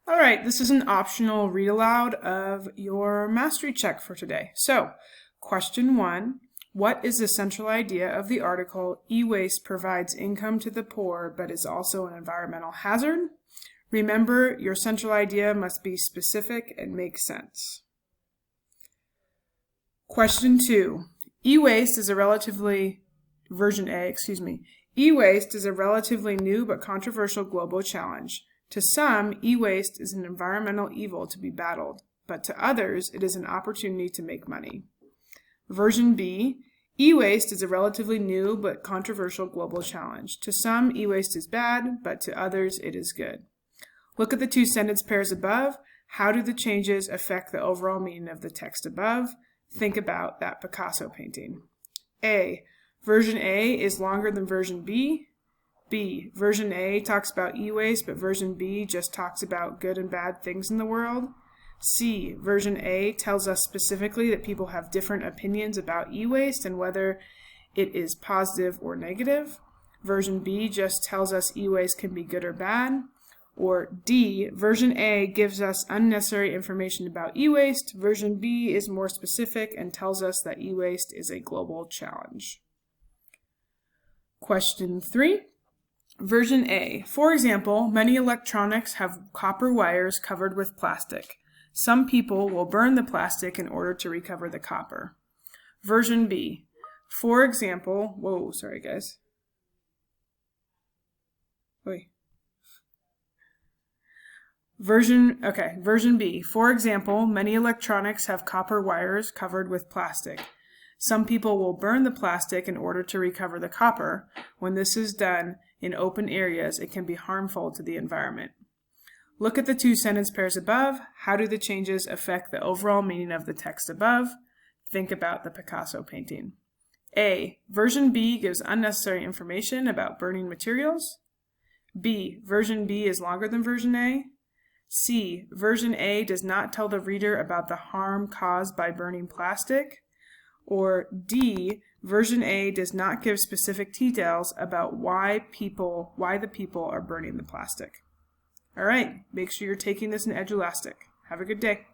All right, this is an optional read aloud of your mastery check for today. So, question 1, what is the central idea of the article, e-waste provides income to the poor but is also an environmental hazard? Remember, your central idea must be specific and make sense. Question 2, e-waste is a relatively, version A, e-waste is a relatively new but controversial global challenge. To some, e-waste is an environmental evil to be battled, but to others, it is an opportunity to make money. Version B, e-waste is a relatively new but controversial global challenge. To some, e-waste is bad, but to others, it is good. Look at the two sentence pairs above. How do the changes affect the overall meaning of the text above? Think about that Picasso painting. A, version A is longer than version B. B, version A talks about e-waste, but version B just talks about good and bad things in the world. C, version A tells us specifically that people have different opinions about e-waste and whether it is positive or negative. Version B just tells us e-waste can be good or bad. Or D, version A gives us unnecessary information about e-waste. Version B is more specific and tells us that e-waste is a global challenge. Question 3. Version A. For example, many electronics have copper wires covered with plastic. Some people will burn the plastic in order to recover the copper. Version B. For example, Version B. For example, many electronics have copper wires covered with plastic. Some people will burn the plastic in order to recover the copper. When this is done in open areas, it can be harmful to the environment. Look at the two sentence pairs above. How do the changes affect the overall meaning of the text above? Think about the Picasso painting. A, version B gives unnecessary information about burning materials. B, version B is longer than version A. C, version A does not tell the reader about the harm caused by burning plastic. Or D, version A does not give specific details about why the people are burning the plastic. All right, make sure you're taking this in Edulastic. Have a good day.